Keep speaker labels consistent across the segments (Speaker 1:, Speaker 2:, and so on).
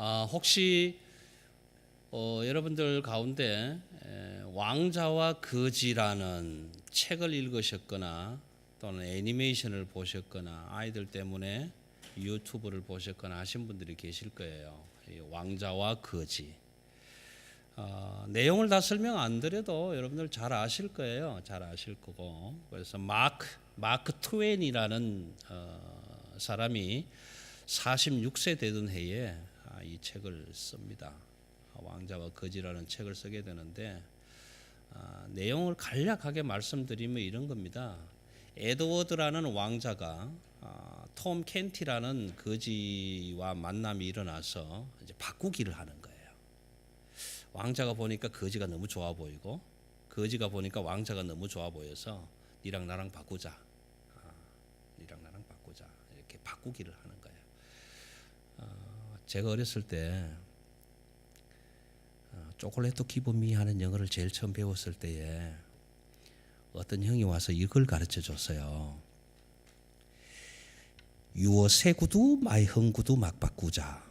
Speaker 1: 혹시 여러분들 가운데 왕자와 거지라는 책을 읽으셨거나 또는 애니메이션을 보셨거나 아이들 때문에 유튜브를 보셨거나 하신 분들이 계실 거예요. 왕자와 거지. 내용을 다 설명 안 드려도 여러분들 잘 아실 거예요. 잘 아실 거고. 그래서 마크 트웨인이라는 사람이 46세 되던 해에 이 책을 씁니다. 왕자와 거지라는 책을 쓰게 되는데 내용을 간략하게 말씀드리면 이런 겁니다. 에드워드라는 왕자가 톰 켄티라는 거지와 만남이 일어나서 이제 바꾸기를 하는 거예요. 왕자가 보니까 거지가 너무 좋아 보이고 거지가 보니까 왕자가 너무 좋아 보여서 니랑 나랑 바꾸자. 니랑 나랑 바꾸자. 이렇게 바꾸기를 하는 거예요. 제가 어렸을 때 초콜릿 기브 미 하는 영어를 제일 처음 배웠을 때에 어떤 형이 와서 이걸 가르쳐 줬어요. 유어 세구두 마이 흥구두 막 바꾸자.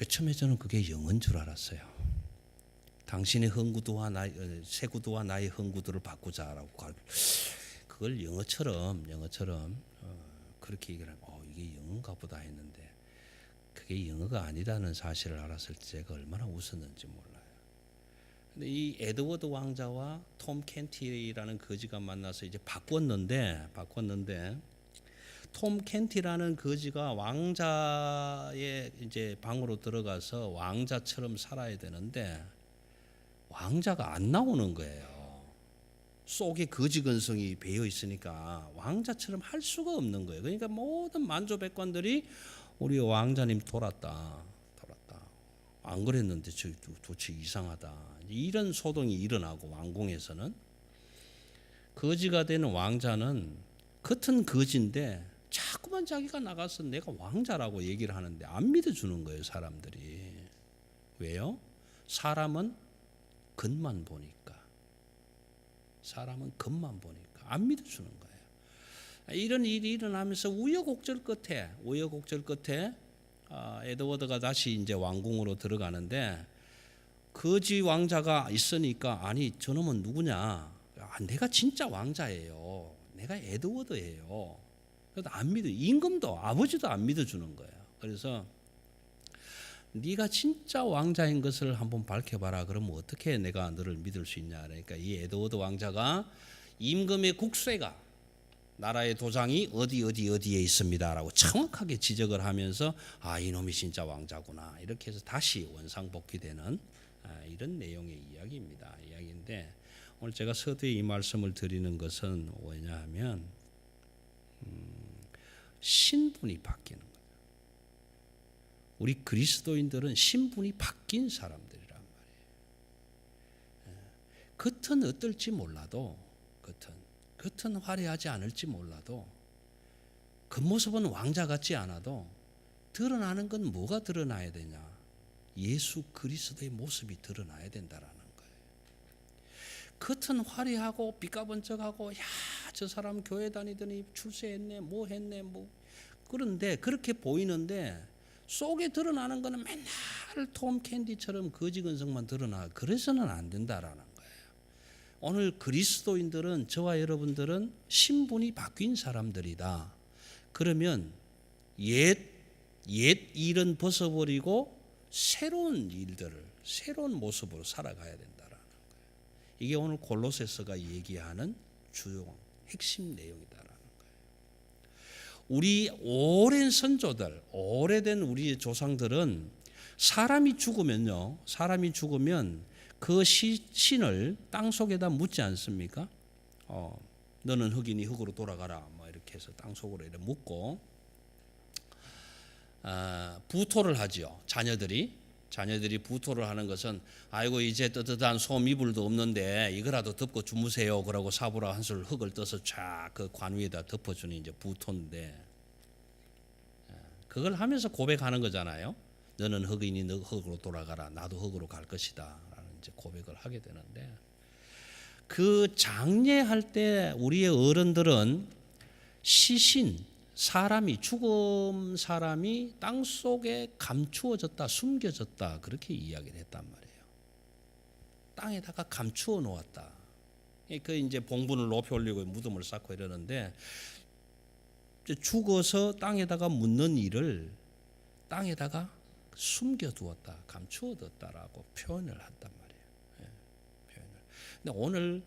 Speaker 1: 처음에 저는 그게 영어인 줄 알았어요. 당신의 흥구두와 세구두와 나의 흥구두를 바꾸자라고 그걸 영어처럼 그렇게 얘기를 하고 이게 영어인가 보다 했는데 그게 영어가 아니라는 사실을 알았을 때 제가 얼마나 웃었는지 몰라요. 근데 이 에드워드 왕자와 톰 켄티라는 거지가 만나서 이제 바꿨는데 톰 켄티라는 거지가 왕자의 이제 방으로 들어가서 왕자처럼 살아야 되는데 왕자가 안 나오는 거예요. 속에 거지 근성이 배어 있으니까 왕자처럼 할 수가 없는 거예요. 그러니까 모든 만조백관들이 우리 왕자님 돌았다. 안 그랬는데 도대체 이상하다. 이런 소동이 일어나고 왕궁에서는 거지가 되는 왕자는 겉은 거지인데 자꾸만 자기가 나가서 내가 왕자라고 얘기를 하는데 안 믿어주는 거예요, 사람들이. 왜요? 사람은 겉만 보니까 안 믿어주는 거예요. 이런 일이 일어나면서 우여곡절 끝에 에드워드가 다시 이제 왕궁으로 들어가는데 거지 왕자가 있으니까 아니 저놈은 누구냐? 내가 진짜 왕자예요. 내가 에드워드예요. 그래도 안 믿어. 임금도 아버지도 안 믿어주는 거예요. 그래서 네가 진짜 왕자인 것을 한번 밝혀봐라. 그러면 어떻게 내가 너를 믿을 수 있냐? 그러니까 이 에드워드 왕자가 임금의 국세가 나라의 도장이 어디에 있습니다라고 정확하게 지적을 하면서 이놈이 진짜 왕자구나 이렇게 해서 다시 원상복귀되는 이런 내용의 이야기인데 오늘 제가 서두에 이 말씀을 드리는 것은 뭐냐면 신분이 바뀌는 거예요. 우리 그리스도인들은 신분이 바뀐 사람들이란 말이에요. 겉은 어떨지 몰라도 겉은 화려하지 않을지 몰라도 겉모습은 왕자 같지 않아도 드러나는 건 뭐가 드러나야 되냐? 예수 그리스도의 모습이 드러나야 된다라는 거예요. 겉은 화려하고 삐까번쩍하고 저 사람 교회 다니더니 출세했네 뭐 했네 뭐 그런데 그렇게 보이는데 속에 드러나는 거는 맨날 톰 캔디처럼 거지 근성만 드러나. 그래서는 안 된다라는 거예요. 오늘 그리스도인들은 저와 여러분들은 신분이 바뀐 사람들이다. 그러면 옛 일은 벗어버리고 새로운 모습으로 살아가야 된다라는 거예요. 이게 오늘 골로새서가 얘기하는 주요 핵심 내용이다라는 거예요. 우리 오랜 선조들, 오래된 우리 조상들은 사람이 죽으면 그 신을 땅 속에다 묻지 않습니까? 너는 흙이니 흙으로 돌아가라. 뭐 이렇게 해서 땅 속으로 이렇게 묻고 부토를 하지요. 자녀들이 부토를 하는 것은 아이고 이제 뜨뜻한 솜이불도 없는데 이거라도 덮고 주무세요. 그러고 사부라 한술 흙을 떠서 쫙 그 관 위에다 덮어주는 이제 부토인데 그걸 하면서 고백하는 거잖아요. 너는 흙이니 너 흙으로 돌아가라. 나도 흙으로 갈 것이다. 이제 고백을 하게 되는데 그 장례할 때 우리의 어른들은 시신 죽은 사람이 땅 속에 감추어졌다, 숨겨졌다 그렇게 이야기를 했단 말이에요. 땅에다가 감추어 놓았다. 그 이제 봉분을 높이 올리고 무덤을 쌓고 이러는데 죽어서 땅에다가 묻는 일을 땅에다가 숨겨두었다, 감추어뒀다라고 표현을 한단 말이에요. 표현을. 근데 오늘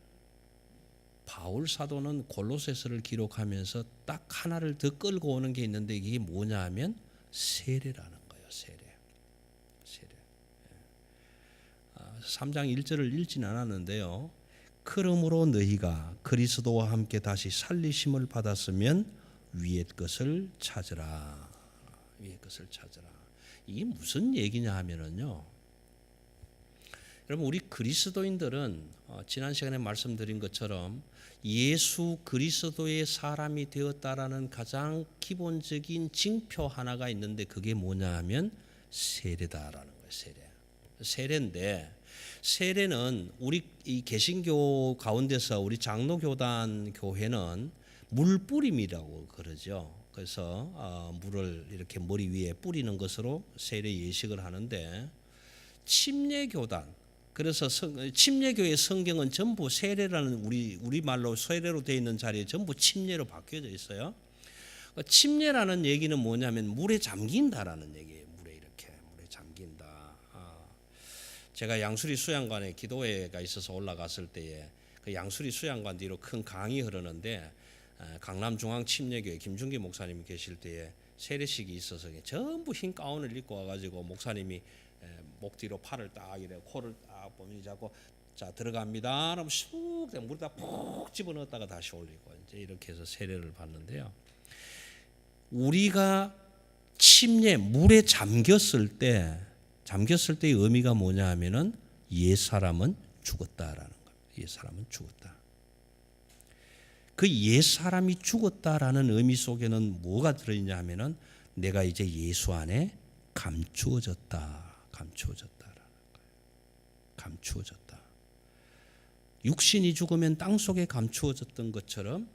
Speaker 1: 바울 사도는 골로새서를 기록하면서 딱 하나를 더 끌고 오는 게 있는데 이게 뭐냐 하면 세례라는 거예요. 세례. 3장 1절을 읽진 않았는데요. 그러므로 너희가 그리스도와 함께 다시 살리심을 받았으면 위의 것을 찾으라. 위의 것을 찾으라. 이게 무슨 얘기냐 하면은요. 여러분 우리 그리스도인들은 지난 시간에 말씀드린 것처럼 예수 그리스도의 사람이 되었다라는 가장 기본적인 징표 하나가 있는데 그게 뭐냐 하면 세례다라는 거예요. 세례인데 세례는 우리 이 개신교 가운데서 우리 장로교단 교회는 물뿌림이라고 그러죠. 그래서 물을 이렇게 머리 위에 뿌리는 것으로 세례 예식을 하는데 침례교단 그래서 침례교의 성경은 전부 세례라는 우리 말로 세례로 되어 있는 자리에 전부 침례로 바뀌어져 있어요. 침례라는 얘기는 뭐냐면 물에 잠긴다라는 얘기예요. 물에 잠긴다. 제가 양수리 수양관에 기도회가 있어서 올라갔을 때에 그 양수리 수양관 뒤로 큰 강이 흐르는데 강남중앙 침례교회 김준기 목사님이 계실 때에 세례식이 있어서 전부 흰 가운을 입고 와가지고 목사님이 목 뒤로 팔을 딱 이래 코를 딱 범위 잡고 자 들어갑니다. 그럼 쑥 물에다 푹 집어넣었다가 다시 올리고 이제 이렇게 해서 세례를 받는데요. 우리가 침례 물에 잠겼을 때의 의미가 뭐냐 하면은 옛 사람은 죽었다라는 거예요. 옛 사람은 죽었다. 그 옛 사람이 죽었다라는 의미 속에는 뭐가 들어있냐 하면은 내가 이제 예수 안에 감추어졌다라는 거예요. 감추어졌다. 육신이 죽으면 땅 속에 감추어졌던 것처럼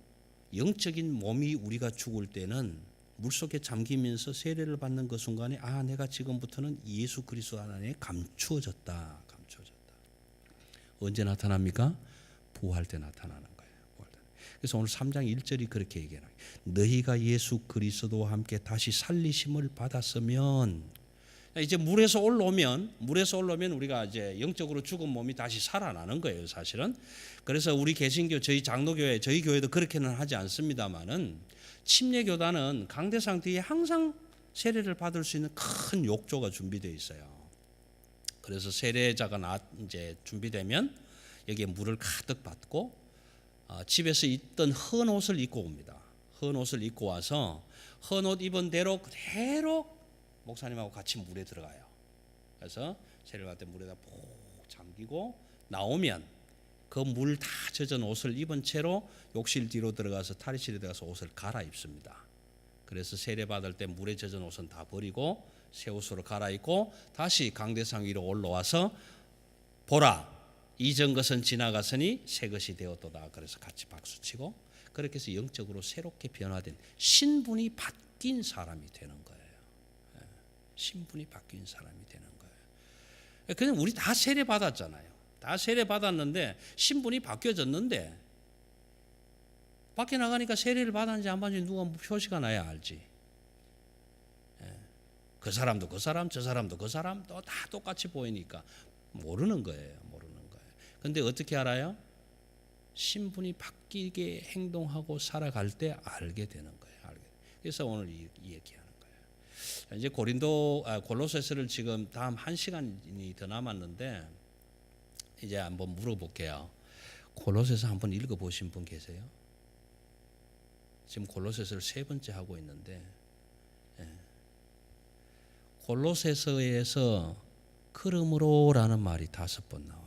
Speaker 1: 영적인 몸이 우리가 죽을 때는 물속에 잠기면서 세례를 받는 그 순간에 내가 지금부터는 예수 그리스도 안에 감추어졌다. 언제 나타납니까? 부활 때 나타나는 거예요. 그래서 오늘 3장 1절이 그렇게 얘기해요. 너희가 예수 그리스도와 함께 다시 살리심을 받았으면 이제 물에서 올라오면 우리가 이제 영적으로 죽은 몸이 다시 살아나는 거예요, 사실은. 그래서 우리 개신교 저희 장로교회 저희 교회도 그렇게는 하지 않습니다만은 침례교단은 강대상 뒤에 항상 세례를 받을 수 있는 큰 욕조가 준비되어 있어요. 그래서 세례자가 이제 준비되면 여기에 물을 가득 받고 집에서 입던 헌 옷을 입고 옵니다. 헌 옷을 입고 와서 헌 옷 입은 대로 그대로 목사님하고 같이 물에 들어가요. 그래서 세례를 받을 때 물에다 푹 잠기고 나오면 그 물 다 젖은 옷을 입은 채로 욕실 뒤로 들어가서 탈의실에 들어가서 옷을 갈아입습니다. 그래서 세례 받을 때 물에 젖은 옷은 다 버리고 새 옷으로 갈아입고 다시 강대상 위로 올라와서 보라 이전 것은 지나갔으니 새 것이 되었도다. 그래서 같이 박수치고 그렇게 해서 영적으로 새롭게 변화된 신분이 바뀐 사람이 되는 거예요. 신분이 바뀐 사람이 되는 거예요. 그냥 우리 다 세례 받았잖아요. 다 세례 받았는데 신분이 바뀌어졌는데 밖에 나가니까 세례를 받았는지 안 받았는지 누가 표시가 나야 알지. 그 사람도 그 사람, 저 사람도 그 사람 또 다 똑같이 보이니까 모르는 거예요. 근데 어떻게 알아요? 신분이 바뀌게 행동하고 살아갈 때 알게 되는 거예요. 그래서 오늘 이 얘기하는 거예요. 이제 골로새서를 지금 다음 1시간이 더 남았는데 이제 한번 물어볼게요. 골로새서 한번 읽어보신 분 계세요? 지금 골로새서를 3번째 하고 있는데 골로새서에서 그러므로라는 말이 5번 나와요.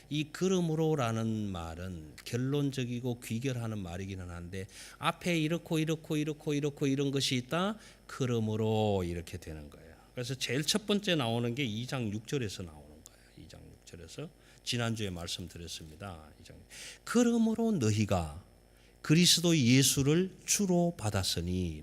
Speaker 1: 이 그러므로라는 말은 결론적이고 귀결하는 말이기는 한데 앞에 이렇고 이런 것이 있다. 그러므로 이렇게 되는 거예요. 그래서 제일 첫 번째 나오는 게 2장 6절에서 나오는 거예요. 2장 6절에서 지난주에 말씀드렸습니다. 그러므로 너희가 그리스도 예수를 주로 받았으니.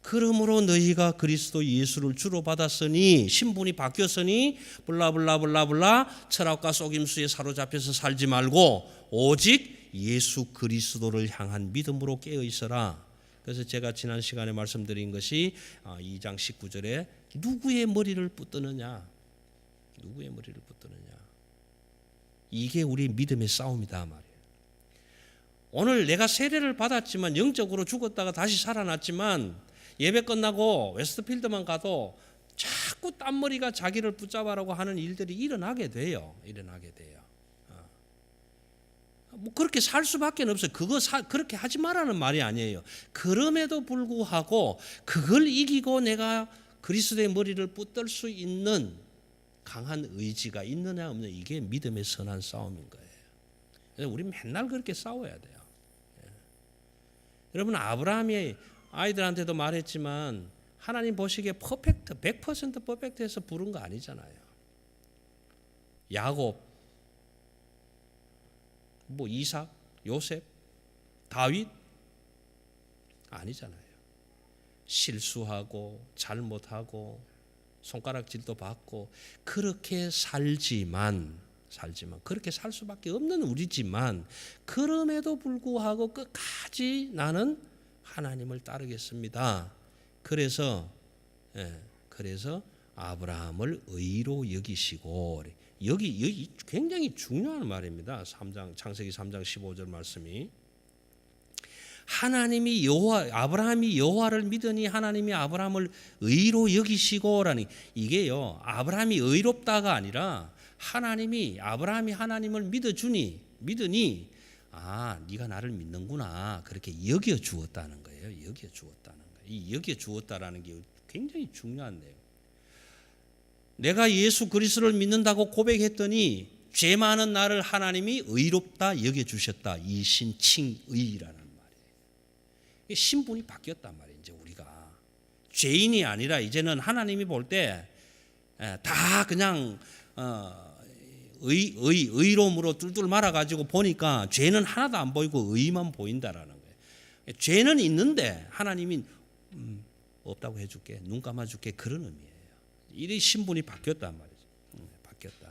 Speaker 1: 그러므로 너희가 그리스도 예수를 주로 받았으니, 신분이 바뀌었으니 블라블라블라블라 철학과 속임수에 사로잡혀서 살지 말고 오직 예수 그리스도를 향한 믿음으로 깨어 있어라. 그래서 제가 지난 시간에 말씀드린 것이 2장 19절에 누구의 머리를 붙드느냐, 누구의 머리를 붙드느냐, 이게 우리 믿음의 싸움이다 말이에요. 오늘 내가 세례를 받았지만 영적으로 죽었다가 다시 살아났지만 예배 끝나고 웨스트필드만 가도 자꾸 딴머리가 자기를 붙잡아라고 하는 일들이 일어나게 돼요. 뭐 그렇게 살 수밖에 없어요. 그렇게 하지 말라는 말이 아니에요. 그럼에도 불구하고 그걸 이기고 내가 그리스도의 머리를 붙들 수 있는 강한 의지가 있느냐 없느냐, 이게 믿음의 선한 싸움인 거예요. 그래서 우리 맨날 그렇게 싸워야 돼요. 여러분, 아브라함이 아이들한테도 말했지만 하나님 보시기에 퍼펙트, 100% 퍼펙트해서 부른 거 아니잖아요. 야곱, 뭐 이삭, 요셉, 다윗 아니잖아요. 실수하고 잘못하고 손가락질도 받고 그렇게 살지만 그렇게 살 수밖에 없는 우리지만, 그럼에도 불구하고 끝까지 나는 하나님을 따르겠습니다. 그래서 아브라함을 의로 여기시고, 여기 굉장히 중요한 말입니다. 창세기 3장 15절 말씀이, 하나님이 아브라함이 여호와를 믿으니 하나님이 아브라함을 의로 여기시고라니, 이게요, 아브라함이 의롭다가 아니라 아브라함이 하나님을 믿으니 네가 나를 믿는구나, 그렇게 여겨 주었다는 거예요. 이 여겨 주었다라는 게 굉장히 중요한 내용. 내가 예수 그리스도를 믿는다고 고백했더니 죄 많은 나를 하나님이 의롭다 여겨 주셨다. 이 신칭의라는 말이에요. 신분이 바뀌었단 말이에요. 이제 우리가 죄인이 아니라 이제는 하나님이 볼 때 다 그냥 의로움으로 뚫뚫 말아가지고 보니까 죄는 하나도 안 보이고 의만 보인다라는 거예요. 죄는 있는데 하나님이 없다고 해줄게, 눈 감아줄게, 그런 의미예요. 이 신분이 바뀌었단 말이죠. 바뀌었다.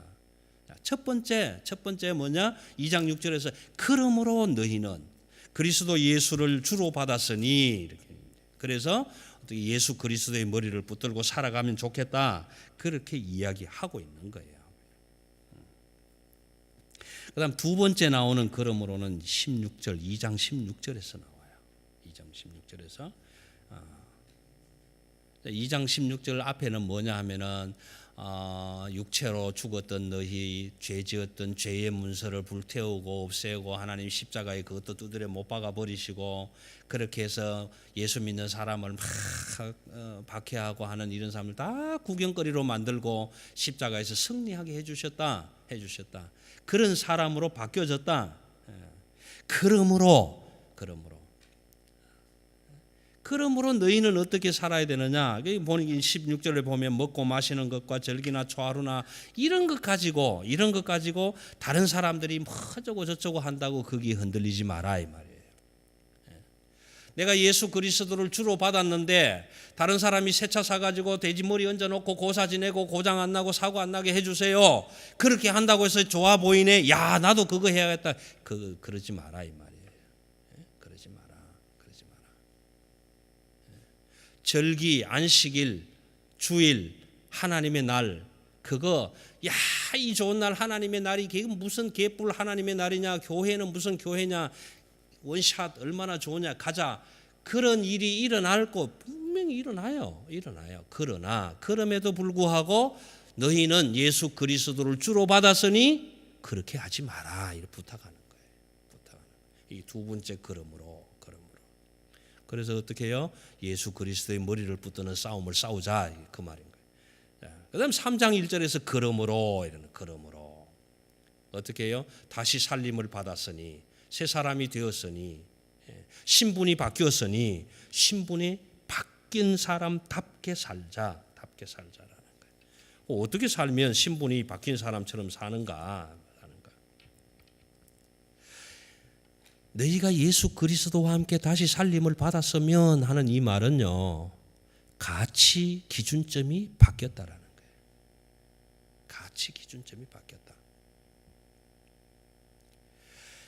Speaker 1: 첫 번째 뭐냐? 2장 6절에서 그러므로 너희는 그리스도 예수를 주로 받았으니, 이렇게. 그래서 예수 그리스도의 머리를 붙들고 살아가면 좋겠다, 그렇게 이야기하고 있는 거예요. 그다음 두 번째 나오는 그러므로는 16절, 2장 16절에서 나와요. 2장 16절에서 2장 16절 앞에는 뭐냐 하면은 육체로 죽었던 너희, 죄 지었던 죄의 문서를 불태우고 없애고 하나님 십자가에 그것도 두드려 못 박아 버리시고, 그렇게 해서 예수 믿는 사람을 막 박해하고 하는 이런 사람을 다 구경거리로 만들고 십자가에서 승리하게 해주셨다. 그런 사람으로 바뀌어졌다. 그러므로 너희는 어떻게 살아야 되느냐? 16절에 보면 먹고 마시는 것과 절기나 초하루나 이런 것 가지고 다른 사람들이 뭐 어쩌고 저쩌고 한다고 거기에 흔들리지 마라, 이 말이에요. 내가 예수 그리스도를 주로 받았는데 다른 사람이 새 차 사가지고 돼지머리 얹어놓고 고사 지내고 고장 안 나고 사고 안 나게 해주세요, 그렇게 한다고 해서 좋아 보이네, 야 나도 그거 해야겠다, 그러지 마라, 이 말이에요. 그러지 마라. 절기, 안식일, 주일, 하나님의 날, 그거 이 좋은 날 하나님의 날이 무슨 개뿔 하나님의 날이냐, 교회는 무슨 교회냐, 원샷 얼마나 좋으냐, 가자, 그런 일이 일어날 거 분명히 일어나요. 그러나 그럼에도 불구하고 너희는 예수 그리스도를 주로 받았으니 그렇게 하지 마라, 이렇게 부탁하는 거예요. 이 두 번째 그러므로. 그래서 어떻게 해요? 예수 그리스도의 머리를 붙드는 싸움을 싸우자, 그 말인 거예요. 그다음 3장 1절에서 그러므로 어떻게 해요? 다시 살림을 받았으니, 새 사람이 되었으니, 신분이 바뀌었으니 신분이 바뀐 사람답게 살자라는 거예요. 어떻게 살면 신분이 바뀐 사람처럼 사는가? 너희가 예수 그리스도와 함께 다시 살림을 받았으면 하는 이 말은요, 가치 기준점이 바뀌었다라는 거예요. 가치 기준점이 바뀌었다.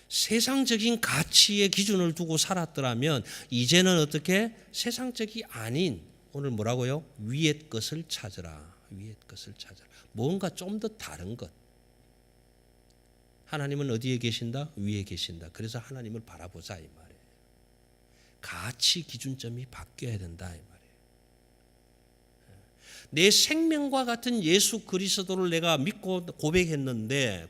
Speaker 1: 세상적인 가치의 기준을 두고 살았더라면 이제는 어떻게 세상적이 아닌, 오늘 뭐라고요? 위의 것을 찾으라. 위의 것을 찾으라. 뭔가 좀 더 다른 것. 하나님은 어디에 계신다? 위에 계신다. 그래서 하나님을 바라보자 이 말이에요. 가치 기준점이 바뀌어야 된다 이 말이에요. 내 생명과 같은 예수 그리스도를 내가 믿고 고백했는데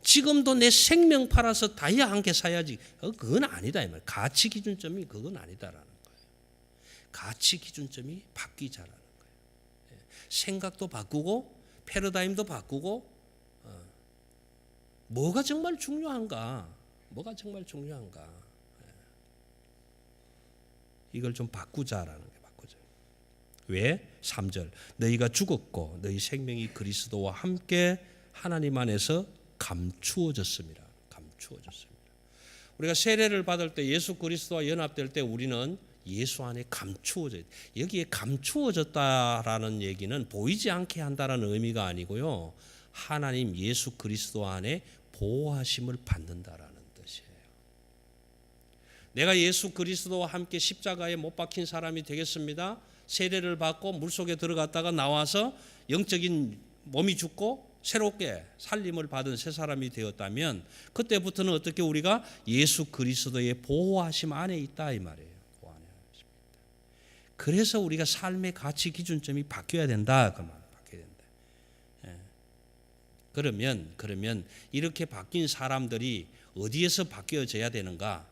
Speaker 1: 지금도 내 생명 팔아서 다이아 한 개 사야지. 그건 아니다 이 말이에요. 가치 기준점이 그건 아니다라는 거예요. 가치 기준점이 바뀌자라는 거예요. 생각도 바꾸고 패러다임도 바꾸고, 뭐가 정말 중요한가? 뭐가 정말 중요한가? 이걸 좀 바꾸자라는 게 바꾸자. 왜? 3절. 너희가 죽었고 너희 생명이 그리스도와 함께 하나님 안에서 감추어졌습니다. 감추어졌습니다. 우리가 세례를 받을 때 예수 그리스도와 연합될 때 우리는 예수 안에 감추어져. 여기에 감추어졌다라는 얘기는 보이지 않게 한다라는 의미가 아니고요. 하나님 예수 그리스도 안에 보호하심을 받는다라는 뜻이에요. 내가 예수 그리스도와 함께 십자가에 못 박힌 사람이 되겠습니다. 세례를 받고 물속에 들어갔다가 나와서 영적인 몸이 죽고 새롭게 살림을 받은 새 사람이 되었다면 그때부터는 어떻게 우리가 예수 그리스도의 보호하심 안에 있다 이 말이에요. 그래서 우리가 삶의 가치 기준점이 바뀌어야 된다. 그 말. 바뀌어야 된다. 그러면 이렇게 바뀐 사람들이 어디에서 바뀌어져야 되는가?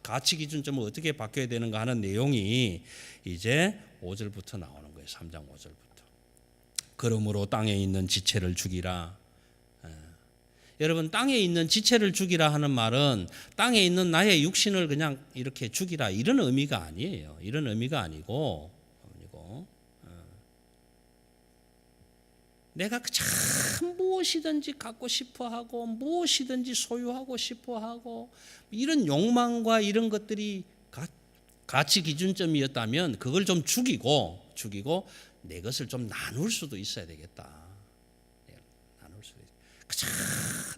Speaker 1: 가치 기준점은 어떻게 바뀌어야 되는가 하는 내용이 이제 5절부터 나오는 거예요. 3장 5절부터. 그러므로 땅에 있는 지체를 죽이라. 여러분, 땅에 있는 지체를 죽이라 하는 말은 땅에 있는 나의 육신을 그냥 이렇게 죽이라 이런 의미가 아니에요. 이런 의미가 아니고 내가 참 무엇이든지 갖고 싶어하고 무엇이든지 소유하고 싶어하고 이런 욕망과 이런 것들이 가치 기준점이었다면 그걸 좀 죽이고 내 것을 좀 나눌 수도 있어야 되겠다. 나눌 수도 있어.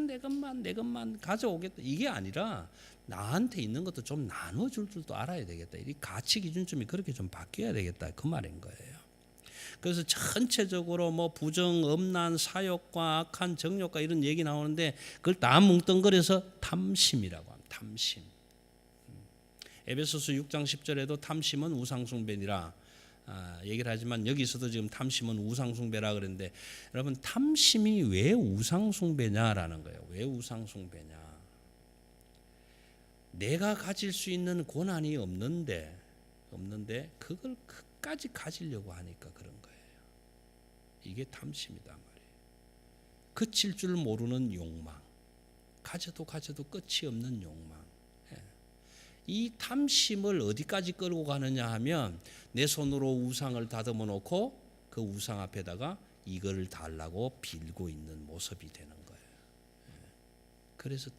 Speaker 1: 내 것만 가져오겠다. 이게 아니라 나한테 있는 것도 좀 나눠줄 줄도 알아야 되겠다. 이 가치 기준점이 그렇게 좀 바뀌어야 되겠다. 그 말인 거예요. 그래서 전체적으로 뭐 부정, 음란, 사욕과 악한 정욕과 이런 얘기 나오는데 그걸 다 뭉뚱그려서 탐심이라고 합니다. 탐심. 에베소서 6장 10절에도 탐심은 우상숭배니라 얘기를 하지만 여기서도 지금 탐심은 우상숭배라 그랬는데 여러분 탐심이 왜 우상숭배냐라는 거예요. 왜 우상숭배냐? 내가 가질 수 있는 권한이 없는데 그걸 끝까지 가지려고 하니까 그런 거예요. 이게 탐심이다 말이에요. 그칠 줄 모르는 욕망. 가져도 끝이 없는 욕망. 이 탐심을 어디까지 끌고 가느냐 하면 내 손으로 우상을 다듬어 놓고 그 우상 앞에다가 이걸 달라고 빌고 있는 모습이 되는 거예요. 그래서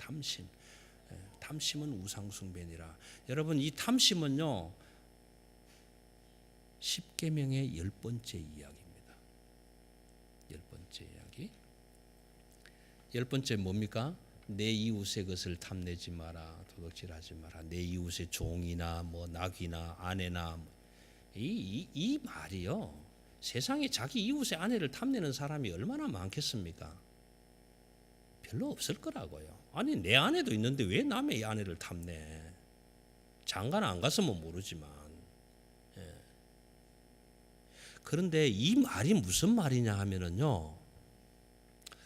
Speaker 1: 탐심은 우상숭배니라. 여러분 이 탐심은요 10계명의 10번째 이야기입니다. 10번째 이야기. 10번째 뭡니까? 내 이웃의 것을 탐내지 마라. 도둑질하지 마라. 내 이웃의 종이나 뭐 낙이나 아내나 이 말이요. 세상에 자기 이웃의 아내를 탐내는 사람이 얼마나 많겠습니까? 별로 없을 거라고요. 아니 내 아내도 있는데 왜 남의 아내를 탐내? 장가는 안 갔으면 모르지만. 그런데 이 말이 무슨 말이냐 하면은요.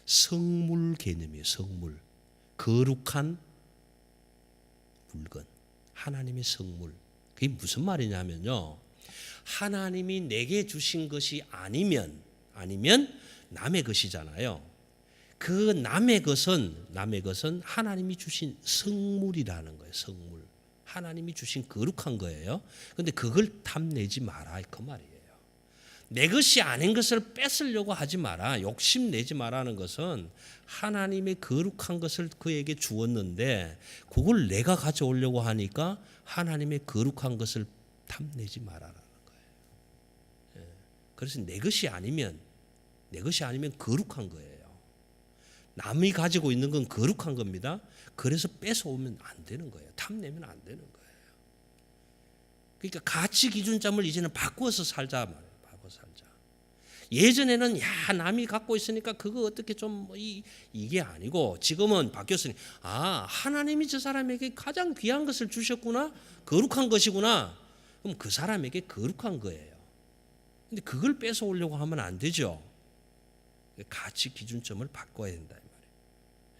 Speaker 1: 성물 개념이에요. 성물. 거룩한 물건. 하나님의 성물. 그게 무슨 말이냐면요. 하나님이 내게 주신 것이 아니면 남의 것이잖아요. 그 남의 것은 하나님이 주신 성물이라는 거예요. 성물. 하나님이 주신 거룩한 거예요. 그런데 그걸 탐내지 마라 그 말이에요. 내 것이 아닌 것을 뺏으려고 하지 마라. 욕심내지 마라는 것은 하나님의 거룩한 것을 그에게 주었는데 그걸 내가 가져오려고 하니까 하나님의 거룩한 것을 탐내지 마라라는 거예요. 그래서 내 것이 아니면 거룩한 거예요. 남이 가지고 있는 건 거룩한 겁니다. 그래서 뺏어오면 안 되는 거예요. 탐내면 안 되는 거예요. 그러니까 가치 기준점을 이제는 바꾸어서 살자 말이에요. 바꿔 살자. 예전에는 야 남이 갖고 있으니까 그거 어떻게 좀 이게 아니고 지금은 바뀌었으니 하나님이 저 사람에게 가장 귀한 것을 주셨구나. 거룩한 것이구나. 그럼 그 사람에게 거룩한 거예요. 근데 그걸 뺏어오려고 하면 안 되죠. 가치 기준점을 바꿔야 된다 이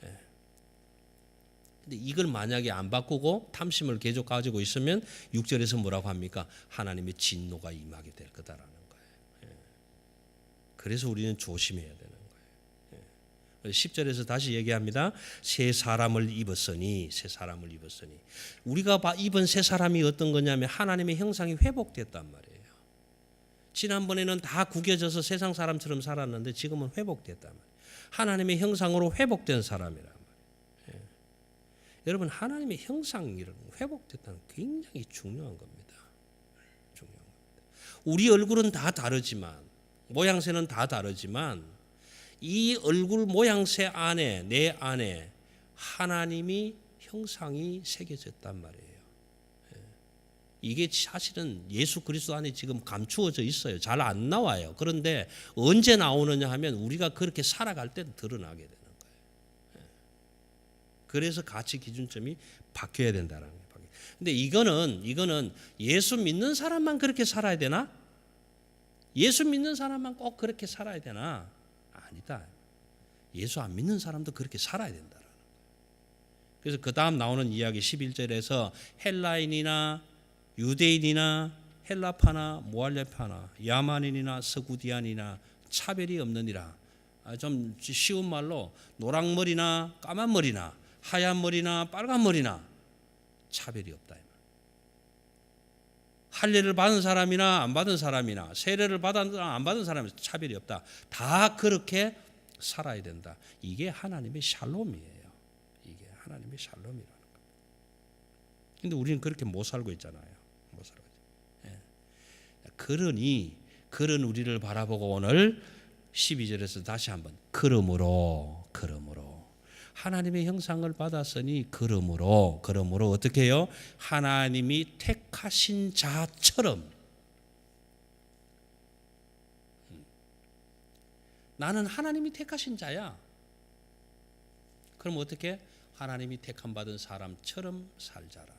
Speaker 1: 말이에요. 근데 이걸 만약에 안 바꾸고 탐심을 계속 가지고 있으면 6절에서 뭐라고 합니까? 하나님의 진노가 임하게 될 거다라는 거예요. 그래서 우리는 조심해야 되는 거예요. 10절에서 다시 얘기합니다. 새 사람을 입었으니 우리가 입은 새 사람이 어떤 거냐면 하나님의 형상이 회복됐단 말이에요. 지난번에는 다 구겨져서 세상 사람처럼 살았는데 지금은 회복됐단 말이에요. 하나님의 형상으로 회복된 사람이란 말이에요. 여러분 하나님의 형상이라는 회복됐다는 굉장히 중요한 겁니다. 우리 얼굴은 다 다르지만 모양새는 다 다르지만 이 얼굴 모양새 안에 내 안에 하나님이 형상이 새겨졌단 말이에요. 이게 사실은 예수 그리스도 안에 지금 감추어져 있어요. 잘 안 나와요. 그런데 언제 나오느냐 하면 우리가 그렇게 살아갈 때 드러나게 되는 거예요. 그래서 가치 기준점이 바뀌어야 된다는 거예요. 근데 이거는 예수 믿는 사람만 그렇게 살아야 되나? 예수 믿는 사람만 꼭 그렇게 살아야 되나? 아니다. 예수 안 믿는 사람도 그렇게 살아야 된다는 거예요. 그래서 그 다음 나오는 이야기 11절에서 헬라인이나 유대인이나 헬라파나 모알레파나 야만인이나 서구디안이나 차별이 없느니라. 좀 쉬운 말로 노랑머리나 까만머리나 하얀머리나 빨간머리나 차별이 없다. 할례를 받은 사람이나 안 받은 사람이나 세례를 받았나 안 받은 사람이 차별이 없다. 다 그렇게 살아야 된다. 이게 하나님의 샬롬이에요. 이게 하나님의 샬롬이라는 겁니다. 근데 우리는 그렇게 못 살고 있잖아요. 못 살고 있잖아요. 그러니 그런 우리를 바라보고 오늘 12절에서 다시 한번 그러므로 하나님의 형상을 받았으니 그러므로 어떻게 해요? 하나님이 택하신 자처럼 나는 하나님이 택하신 자야. 그럼 어떻게? 하나님이 택함 받은 사람처럼 살자라는 거예요.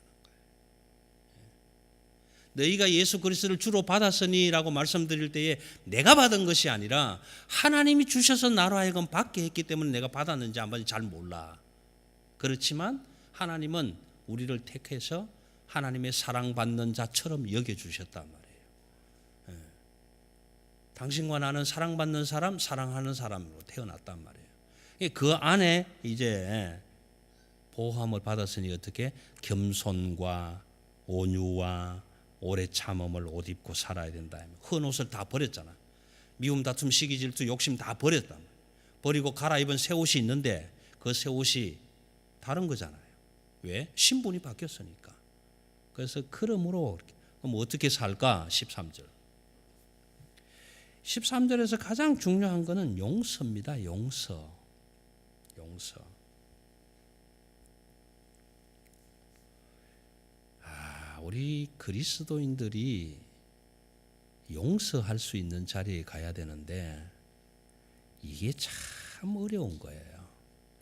Speaker 1: 너희가 예수 그리스도를 주로 받았으니라고 말씀드릴 때에 내가 받은 것이 아니라 하나님이 주셔서 나로 하여금 받게 했기 때문에 내가 받았는지 안 받았는지 잘 몰라. 그렇지만 하나님은 우리를 택해서 하나님의 사랑받는 자처럼 여겨주셨단 말이에요. 당신과 나는 사랑받는 사람, 사랑하는 사람으로 태어났단 말이에요. 그 안에 이제 보호함을 받았으니 어떻게? 겸손과 온유와 오래 참음을 옷 입고 살아야 된다. 헌 옷을 다 버렸잖아. 미움, 다툼, 시기, 질투, 욕심 다 버렸다. 버리고 갈아입은 새 옷이 있는데 그 새 옷이 다른 거잖아요. 왜? 신분이 바뀌었으니까. 그래서 그러므로 그럼 어떻게 살까? 13절. 13절에서 가장 중요한 것은 용서입니다. 용서. 우리 그리스도인들이 용서할 수 있는 자리에 가야 되는데 이게 참 어려운 거예요.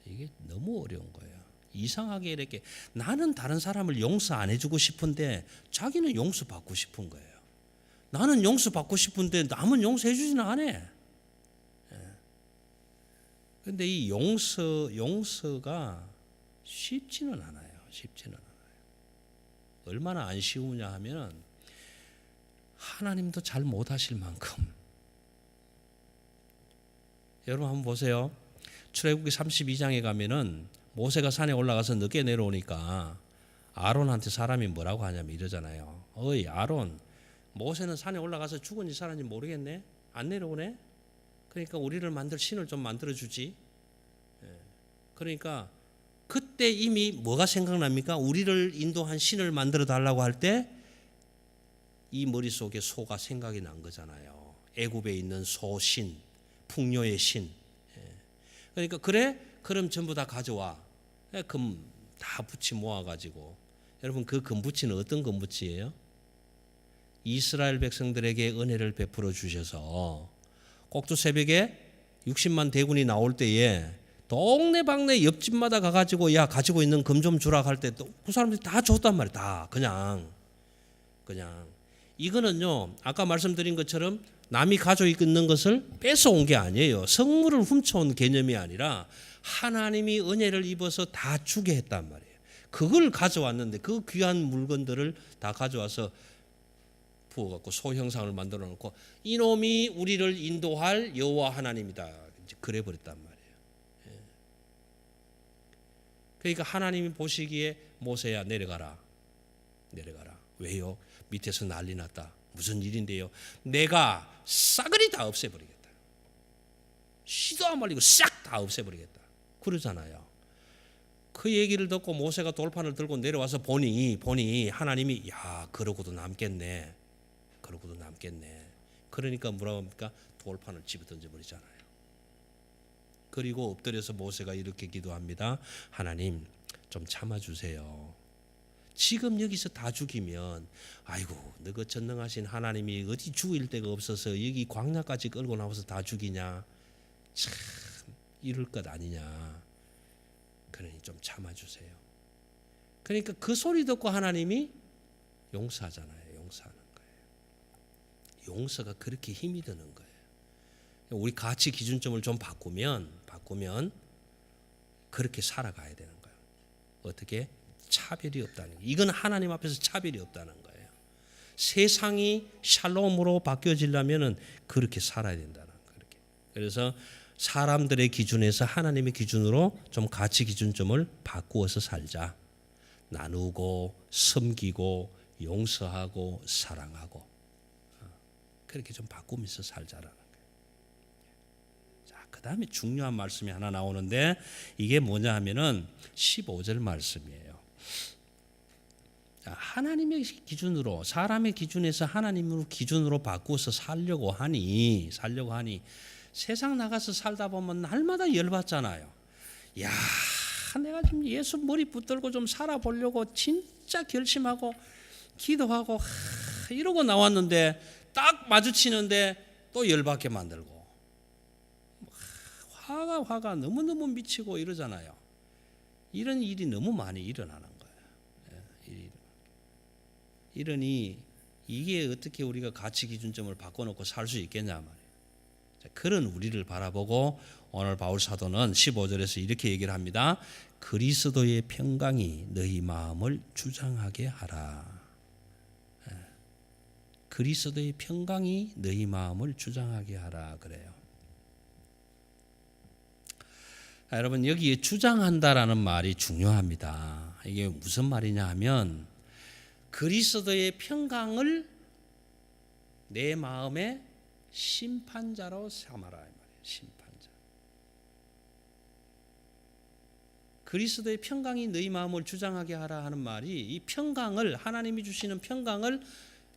Speaker 1: 이게 너무 어려운 거예요. 이상하게 이렇게 나는 다른 사람을 용서 안 해주고 싶은데 자기는 용서받고 싶은 거예요. 나는 용서받고 싶은데 남은 용서해 주지는 않아. 그런데 이 용서가 쉽지는 않아요. 얼마나 안 쉬우냐 하면 하나님도 잘 못하실 만큼. 여러분 한번 보세요. 출애굽기 32장에 가면은 모세가 산에 올라가서 늦게 내려오니까 아론한테 사람이 뭐라고 하냐면 이러잖아요. 어이 아론, 모세는 산에 올라가서 죽은지 살았는지 모르겠네. 안 내려오네. 그러니까 우리를 만들 신을 좀 만들어 주지. 그러니까 그때 이미 뭐가 생각납니까? 우리를 인도한 신을 만들어 달라고 할 때 이 머릿속에 소가 생각이 난 거잖아요. 애굽에 있는 소신, 풍요의 신. 그러니까 그래? 그럼 전부 다 가져와. 금 다 부치 모아가지고. 여러분 그 금부치는 어떤 금부치예요? 이스라엘 백성들에게 은혜를 베풀어 주셔서 꼭두 새벽에 60만 대군이 나올 때에 동네방네 옆집마다 가가지고 야 가지고 있는 금 좀 주라 할 때 또 그 사람들이 다 줬단 말이에요. 다 그냥 이거는요 아까 말씀드린 것처럼 남이 가지고 있는 것을 뺏어온 게 아니에요. 성물을 훔쳐온 개념이 아니라 하나님이 은혜를 입어서 다 주게 했단 말이에요. 그걸 가져왔는데 그 귀한 물건들을 다 가져와서 부어갖고 소 형상을 만들어 놓고 이놈이 우리를 인도할 여호와 하나님이다. 이제 그래 버렸단 말이에요. 그러니까 하나님이 보시기에 모세야 내려가라. 왜요? 밑에서 난리 났다. 무슨 일인데요? 내가 싸그리 다 없애버리겠다. 씨도 안 말리고 싹 다 없애버리겠다. 그러잖아요. 그 얘기를 듣고 모세가 돌판을 들고 내려와서 보니 하나님이 야 그러고도 남겠네. 그러니까 뭐라고 합니까? 돌판을 집어 던져버리잖아요. 그리고 엎드려서 모세가 이렇게 기도합니다. 하나님 좀 참아주세요. 지금 여기서 다 죽이면 아이고 너그 전능하신 하나님이 어디 죽일 데가 없어서 여기 광야까지 끌고 나와서 다 죽이냐. 참 이럴 것 아니냐. 그러니 좀 참아주세요. 그러니까 그 소리 듣고 하나님이 용서하잖아요. 용서하는 거예요. 용서가 그렇게 힘이 드는 거예요. 우리 가치 기준점을 좀 바꾸면 그렇게 살아가야 되는 거예요. 어떻게? 차별이 없다는 거예요. 이건 하나님 앞에서 차별이 없다는 거예요. 세상이 샬롬으로 바뀌어지려면 그렇게 살아야 된다는 거예요. 그래서 사람들의 기준에서 하나님의 기준으로 좀 가치 기준점을 바꾸어서 살자. 나누고 섬기고 용서하고 사랑하고 그렇게 좀 바꾸면서 살자라는 거예요. 자, 그 다음에 중요한 말씀이 하나 나오는데 이게 뭐냐 하면은 15절 말씀이에요. 자, 하나님의 기준으로 사람의 기준에서 하나님으로 기준으로 바꾸어서 살려고 하니 세상 나가서 살다 보면 날마다 열받잖아요. 야, 내가 좀 예수 머리 붙들고 좀 살아보려고 진짜 결심하고 기도하고 이러고 나왔는데 딱 마주치는데 또 열받게 만들고 화가 너무너무 미치고 이러잖아요. 이런 일이 너무 많이 일어나는 거예요. 이러니 이게 어떻게 우리가 가치 기준점을 바꿔놓고 살 수 있겠냐 말이에요. 그런 우리를 바라보고 오늘 바울 사도는 15절에서 이렇게 얘기를 합니다. 그리스도의 평강이 너희 마음을 주장하게 하라. 그리스도의 평강이 너희 마음을 주장하게 하라 그래요. 여러분 여기에 주장한다라는 말이 중요합니다. 이게 무슨 말이냐 하면 그리스도의 평강을 내 마음의 심판자로 삼아라 이 말이에요. 심판자. 그리스도의 평강이 너희 마음을 주장하게 하라 하는 말이 이 평강을 하나님이 주시는 평강을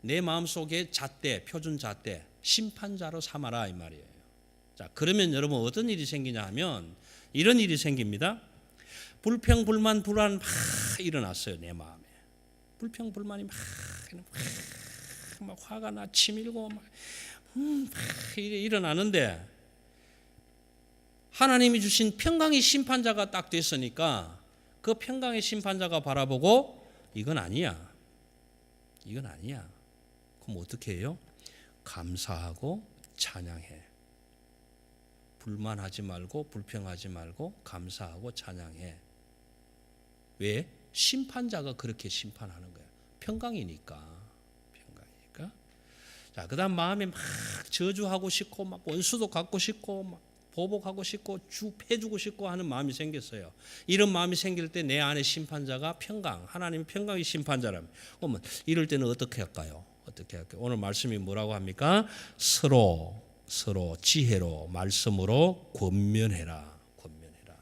Speaker 1: 내 마음속에 잣대, 표준 잣대, 심판자로 삼아라 이 말이에요. 자, 그러면 여러분 어떤 일이 생기냐 하면 이런 일이 생깁니다. 불평, 불만, 불안 막 일어났어요. 내 마음에. 불평, 불만이 막 화가 나 치밀고 막 일어나는데 하나님이 주신 평강의 심판자가 딱 됐으니까 그 평강의 심판자가 바라보고 이건 아니야. 그럼 어떻게 해요? 감사하고 찬양해. 불만하지 말고 불평하지 말고 감사하고 찬양해. 왜? 심판자가 그렇게 심판하는 거야. 평강이니까. 자, 그다음 마음에 막 저주하고 싶고 막 원수도 갖고 싶고 막 보복하고 싶고 해주고 싶고 하는 마음이 생겼어요. 이런 마음이 생길 때 내 안에 심판자가 평강, 하나님의 평강의 심판자라면 그러면 이럴 때는 어떻게 할까요? 오늘 말씀이 뭐라고 합니까? 서로 서로 지혜로 말씀으로 권면해라. 권면해라.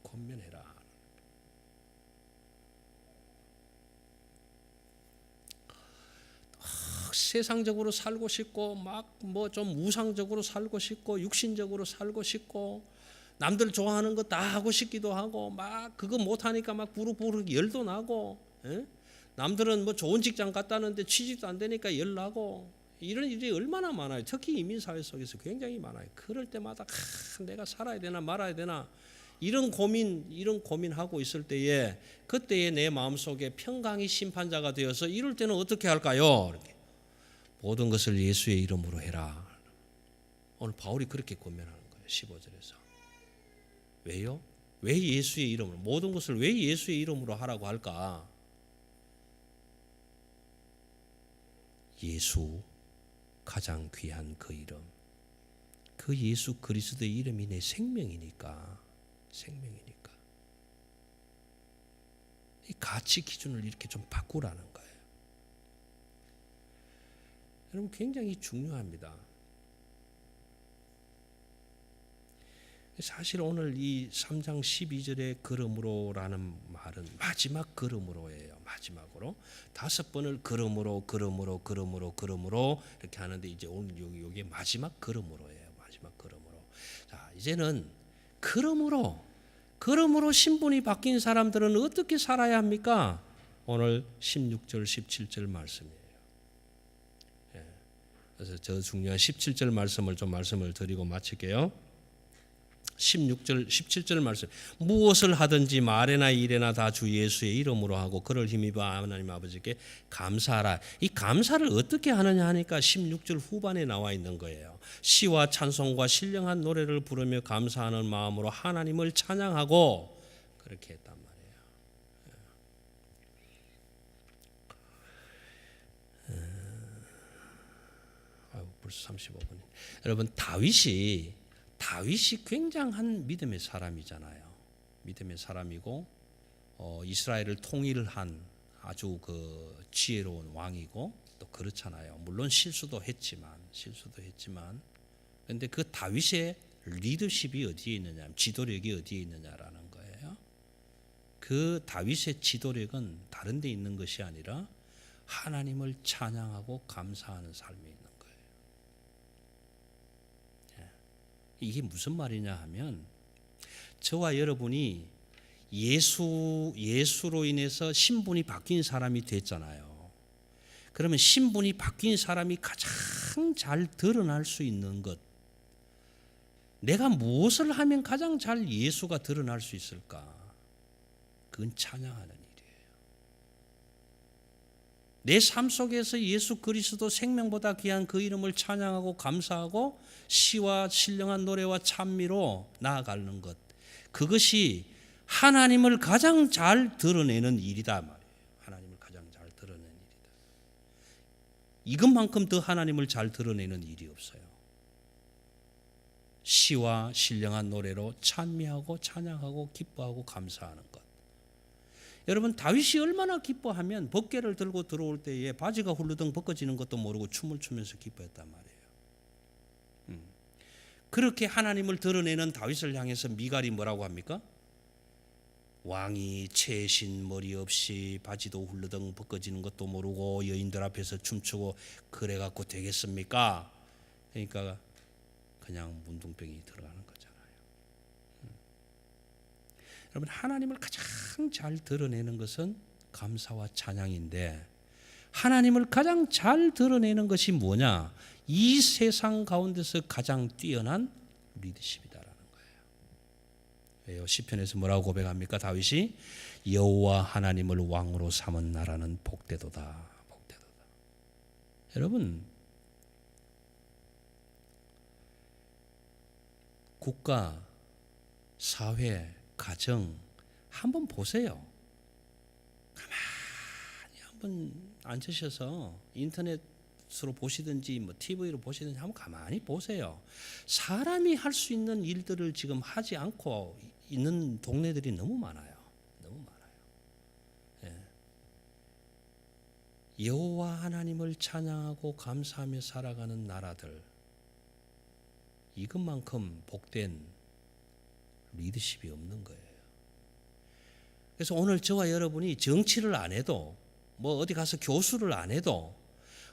Speaker 1: 권면해라. 세상적으로 살고 싶고 막 뭐 좀 우상적으로 살고 싶고 육신적으로 살고 싶고 남들 좋아하는 거 다 하고 싶기도 하고 막 그거 못 하니까 막 부르부르 열도 나고, 예? 남들은 뭐 좋은 직장 갔다는데 취직도 안 되니까 열 나고 이런 일이 얼마나 많아요. 특히 이민 사회 속에서 굉장히 많아요. 그럴 때마다 내가 살아야 되나 말아야 되나 이런 고민하고 있을 때에 그때에 내 마음속에 평강의 심판자가 되어서 이럴 때는 어떻게 할까요? 이렇게. 모든 것을 예수의 이름으로 해라. 오늘 바울이 그렇게 권면하는 거예요. 15절에서. 왜요? 왜 예수의 이름으로? 모든 것을 왜 예수의 이름으로 하라고 할까? 예수, 가장 귀한 그 이름. 그 예수 그리스도의 이름이 내 생명이니까. 생명이니까. 이 가치 기준을 이렇게 좀 바꾸라는 거예요. 여러분 굉장히 중요합니다. 사실 오늘 이 3장 12절의 그러므로라는 말은 마지막 그러므로예요. 마지막으로 5번을 그러므로 이렇게 하는데 이제 오늘 여기 마지막 그러므로예요. 마지막 그러므로. 자, 이제는 그러므로 신분이 바뀐 사람들은 어떻게 살아야 합니까? 오늘 16절 17절 말씀이에요. 예. 그래서 저 중요한 17절 말씀을 드리고 마칠게요. 16절 17절 말씀. 무엇을 하든지 말에나 일에나 다 주 예수의 이름으로 하고 그를 힘입어 하나님 아버지께 감사하라. 이 감사를 어떻게 하느냐 하니까 16절 후반에 나와 있는 거예요. 시와 찬송과 신령한 노래를 부르며 감사하는 마음으로 하나님을 찬양하고 그렇게 했단 말이에요. 벌써 35분. 여러분 다윗이 굉장한 믿음의 사람이잖아요. 믿음의 사람이고 이스라엘을 통일한 아주 그 지혜로운 왕이고 또 그렇잖아요. 물론 실수도 했지만 그런데 그 다윗의 리더십이 어디에 있느냐, 지도력이 어디에 있느냐라는 거예요. 그 다윗의 지도력은 다른 데 있는 것이 아니라 하나님을 찬양하고 감사하는 삶이 있는 거예요. 이게 무슨 말이냐 하면 저와 여러분이 예수로 인해서 신분이 바뀐 사람이 됐잖아요. 그러면 신분이 바뀐 사람이 가장 잘 드러날 수 있는 것, 내가 무엇을 하면 가장 잘 예수가 드러날 수 있을까? 그건 찬양하는 일이에요. 내 삶 속에서 예수 그리스도 생명보다 귀한 그 이름을 찬양하고 감사하고 시와 신령한 노래와 찬미로 나아가는 것, 그것이 하나님을 가장 잘 드러내는 일이다 말이에요. 하나님을 가장 잘 드러내는 일이다. 이것만큼 더 하나님을 잘 드러내는 일이 없어요. 시와 신령한 노래로 찬미하고 찬양하고 기뻐하고 감사하는 것. 여러분 다윗이 얼마나 기뻐하면 법궤를 들고 들어올 때에 바지가 훌루덩 벗겨지는 것도 모르고 춤을 추면서 기뻐했단 말이에요. 그렇게 하나님을 드러내는 다윗을 향해서 미갈이 뭐라고 합니까? 왕이 채신 머리 없이 바지도 훌루덩 벗겨지는 것도 모르고 여인들 앞에서 춤추고 그래갖고 되겠습니까? 그러니까 그냥 문둥병이 들어가는 거잖아요. 여러분 하나님을 가장 잘 드러내는 것은 감사와 찬양인데 하나님을 가장 잘 드러내는 것이 뭐냐? 이 세상 가운데서 가장 뛰어난 리더십이다라는 거예요. 왜요? 시편에서 뭐라고 고백합니까? 다윗이 여호와 하나님을 왕으로 삼은 나라는 복되도다. 복되도다. 여러분 국가, 사회, 가정 한번 보세요. 가만히 한번 앉으셔서 인터넷으로 보시든지 뭐 TV로 보시든지 한번 가만히 보세요. 사람이 할 수 있는 일들을 지금 하지 않고 있는 동네들이 너무 많아요. 너무 많아요. 예. 여호와 하나님을 찬양하고 감사하며 살아가는 나라들, 이것만큼 복된 리더십이 없는 거예요. 그래서 오늘 저와 여러분이 정치를 안 해도 뭐 어디 가서 교수를 안 해도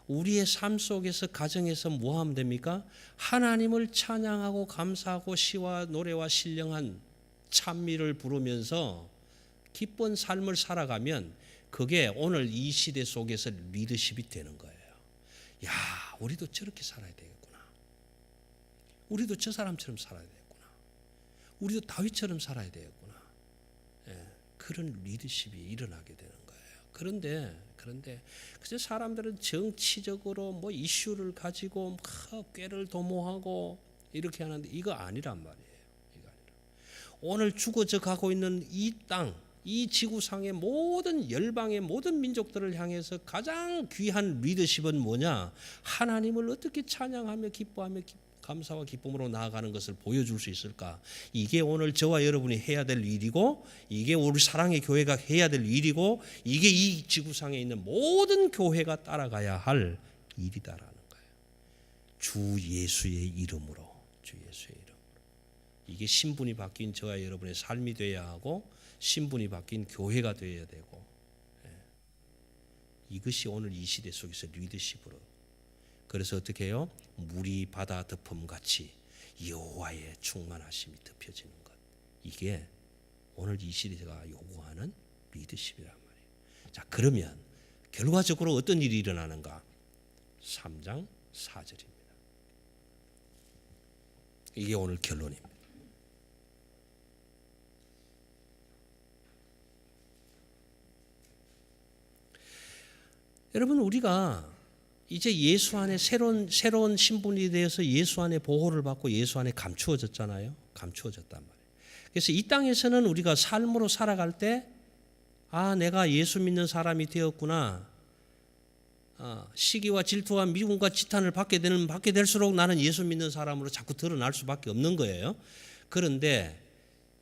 Speaker 1: 우리의 삶 속에서 가정에서 뭐 하면 됩니까? 하나님을 찬양하고 감사하고 시와 노래와 신령한 찬미를 부르면서 기쁜 삶을 살아가면 그게 오늘 이 시대 속에서 리더십이 되는 거예요. 야, 우리도 저렇게 살아야 되겠구나. 우리도 저 사람처럼 살아야 되겠구나. 우리도 다윗처럼 살아야 되겠구나. 예, 그런 리더십이 일어나게 되는 거예요. 그런데 그저 사람들은 정치적으로 뭐 이슈를 가지고 꾀를 도모하고 이렇게 하는데 이거 아니란 말이에요. 이거 아니라. 오늘 죽어져 가고 있는 이 땅, 이 지구상의 모든 열방의 모든 민족들을 향해서 가장 귀한 리더십은 뭐냐? 하나님을 어떻게 찬양하며 기뻐하며 감사와 기쁨으로 나아가는 것을 보여줄 수 있을까? 이게 오늘 저와 여러분이 해야 될 일이고, 이게 우리 사랑의 교회가 해야 될 일이고, 이게 이 지구상에 있는 모든 교회가 따라가야 할 일이다라는 거예요. 주 예수의 이름으로, 주 예수의 이름으로. 이게 신분이 바뀐 저와 여러분의 삶이 되어야 하고, 신분이 바뀐 교회가 되어야 되고, 이것이 오늘 이 시대 속에서 리더십으로. 그래서 어떻게 해요? 물이 바다 덮음같이 여호와의 충만하심이 덮여지는 것. 이게 오늘 이 시대가 요구하는 리더십이란 말이에요. 자, 그러면 결과적으로 어떤 일이 일어나는가? 3장 4절입니다. 이게 오늘 결론입니다. 여러분, 우리가 이제 예수 안에 새로운 신분이 되어서 예수 안에 보호를 받고 예수 안에 감추어졌잖아요. 감추어졌단 말이에요. 그래서 이 땅에서는 우리가 삶으로 살아갈 때, 아, 내가 예수 믿는 사람이 되었구나. 시기와 질투와 미움과 지탄을 받게 될수록 나는 예수 믿는 사람으로 자꾸 드러날 수밖에 없는 거예요. 그런데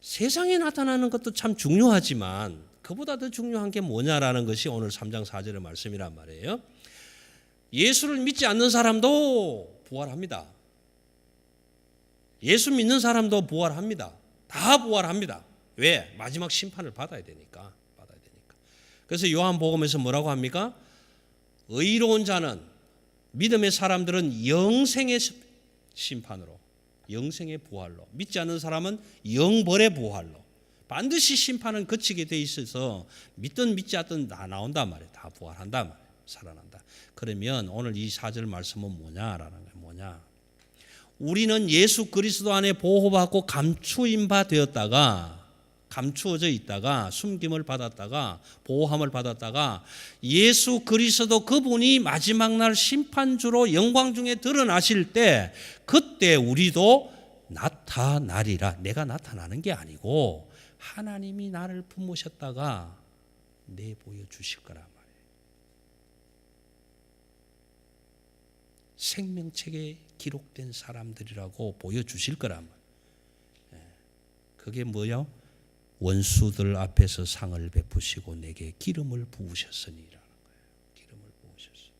Speaker 1: 세상에 나타나는 것도 참 중요하지만 그보다 더 중요한 게 뭐냐라는 것이 오늘 3장 4절의 말씀이란 말이에요. 예수를 믿지 않는 사람도 부활합니다. 예수 믿는 사람도 부활합니다. 다 부활합니다. 왜? 마지막 심판을 받아야 되니까. 그래서 요한복음에서 뭐라고 합니까? 의로운 자는, 믿음의 사람들은 영생의 심판으로, 영생의 부활로, 믿지 않는 사람은 영벌의 부활로, 반드시 심판은 거치게 돼 있어서 믿든 믿지 않든 다 나온단 말이에요. 다 부활한단 말이에요. 살아난다. 그러면 오늘 이 4절 말씀은 뭐냐라는 거예요. 뭐냐? 우리는 예수 그리스도 안에 보호받고 감추임 바 되었다가, 감추어져 있다가, 숨김을 받았다가, 보호함을 받았다가 예수 그리스도 그분이 마지막 날 심판주로 영광 중에 드러나실 때 그때 우리도 나타나리라. 내가 나타나는 게 아니고 하나님이 나를 품으셨다가 내보여 주실 거란 말이에요. 생명책에 기록된 사람들이라고 보여주실 거란 말이에요. 그게 뭐요? 원수들 앞에서 상을 베푸시고 내게 기름을 부으셨으니라는 거예요. 기름을 부으셨으니.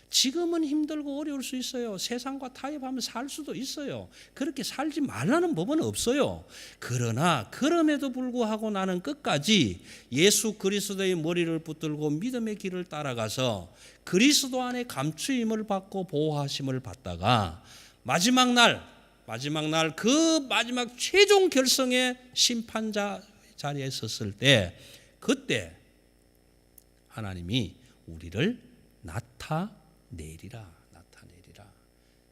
Speaker 1: 지금은 힘들고 어려울 수 있어요. 세상과 타협하면 살 수도 있어요. 그렇게 살지 말라는 법은 없어요. 그러나 그럼에도 불구하고 나는 끝까지 예수 그리스도의 머리를 붙들고 믿음의 길을 따라가서 그리스도 안에 감추임을 받고 보호하심을 받다가 마지막 날 그 마지막 최종 결성의 심판자 자리에 섰을 때 그때 하나님이 우리를 나타내리라.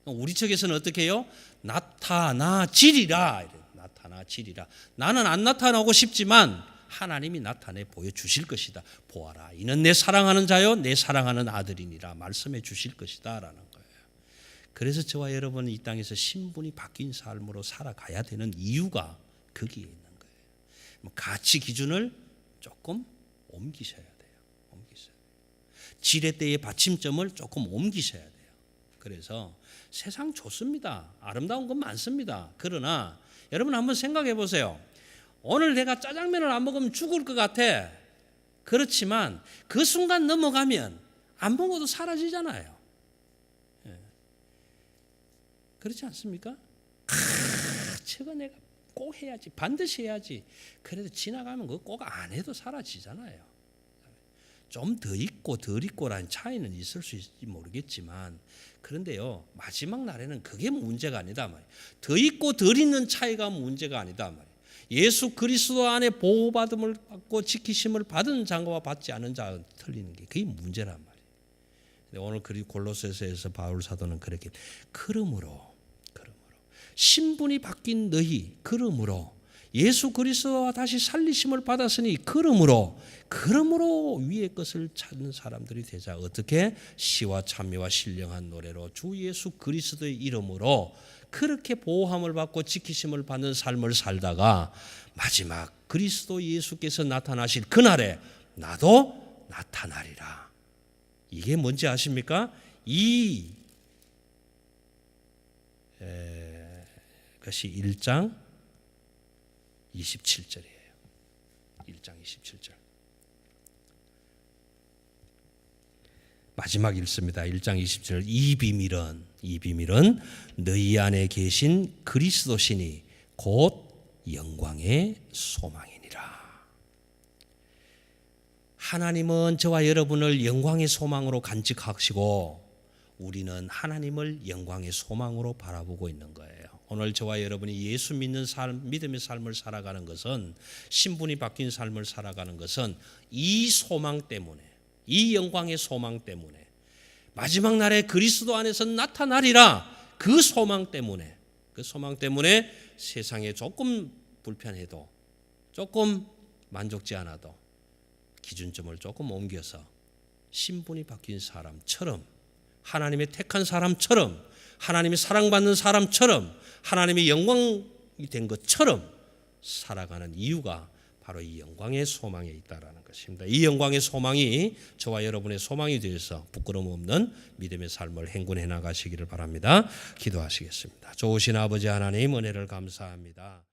Speaker 1: 우리 측에서는 어떻게 해요? 나타나지리라. 나는 안 나타나고 싶지만 하나님이 나타내 보여주실 것이다. 보아라, 이는 내 사랑하는 자요 내 사랑하는 아들이니라 말씀해 주실 것이다 라는 거예요. 그래서 저와 여러분은 이 땅에서 신분이 바뀐 삶으로 살아가야 되는 이유가 거기에 있는 거예요. 가치 기준을 조금 옮기셔야 돼요. 지렛대의 받침점을 조금 옮기셔야 돼요. 그래서 세상 좋습니다. 아름다운 건 많습니다. 그러나 여러분 한번 생각해 보세요. 오늘 내가 짜장면을 안 먹으면 죽을 것 같아. 그렇지만 그 순간 넘어가면 안 먹어도 사라지잖아요. 그렇지 않습니까? 저거 내가 꼭 해야지, 반드시 해야지. 그래도 지나가면 그거 꼭 안 해도 사라지잖아요. 좀 더 있고 덜 있고라는 차이는 있을 수 있을지 모르겠지만, 그런데요, 마지막 날에는 그게 문제가 아니다 말이에요. 더 있고 덜 있는 차이가 문제가 아니다 말이에요. 예수 그리스도 안에 보호받음을 받고 지키심을 받은 자와 받지 않은 자가 틀리는 게 그게 문제란 말이에요. 근데 오늘 골로새서에서 바울 사도는 그렇게 그러므로 신분이 바뀐 너희, 그러므로 예수 그리스도와 다시 살리심을 받았으니 그러므로 위의 것을 찾는 사람들이 되자. 어떻게? 시와 찬미와 신령한 노래로 주 예수 그리스도의 이름으로 그렇게 보호함을 받고 지키심을 받는 삶을 살다가 마지막 그리스도 예수께서 나타나실 그날에 나도 나타나리라. 이게 뭔지 아십니까? 그것이 1장 27절이에요. 1장 27절. 마지막 읽습니다. 1장 27절. 이 비밀은 너희 안에 계신 그리스도시니 곧 영광의 소망이니라. 하나님은 저와 여러분을 영광의 소망으로 간직하시고 우리는 하나님을 영광의 소망으로 바라보고 있는 거예요. 오늘 저와 여러분이 예수 믿는 삶, 믿음의 삶을 살아가는 것은, 신분이 바뀐 삶을 살아가는 것은 이 소망 때문에, 이 영광의 소망 때문에, 마지막 날에 그리스도 안에서 나타나리라, 그 소망 때문에 세상에 조금 불편해도, 조금 만족지 않아도 기준점을 조금 옮겨서 신분이 바뀐 사람처럼, 하나님의 택한 사람처럼, 하나님의 사랑받는 사람처럼, 하나님의 영광이 된 것처럼 살아가는 이유가 바로 이 영광의 소망에 있다라는 것입니다. 이 영광의 소망이 저와 여러분의 소망이 되어서 부끄러움 없는 믿음의 삶을 행군해 나가시기를 바랍니다. 기도하시겠습니다. 좋으신 아버지 하나님, 은혜를 감사합니다.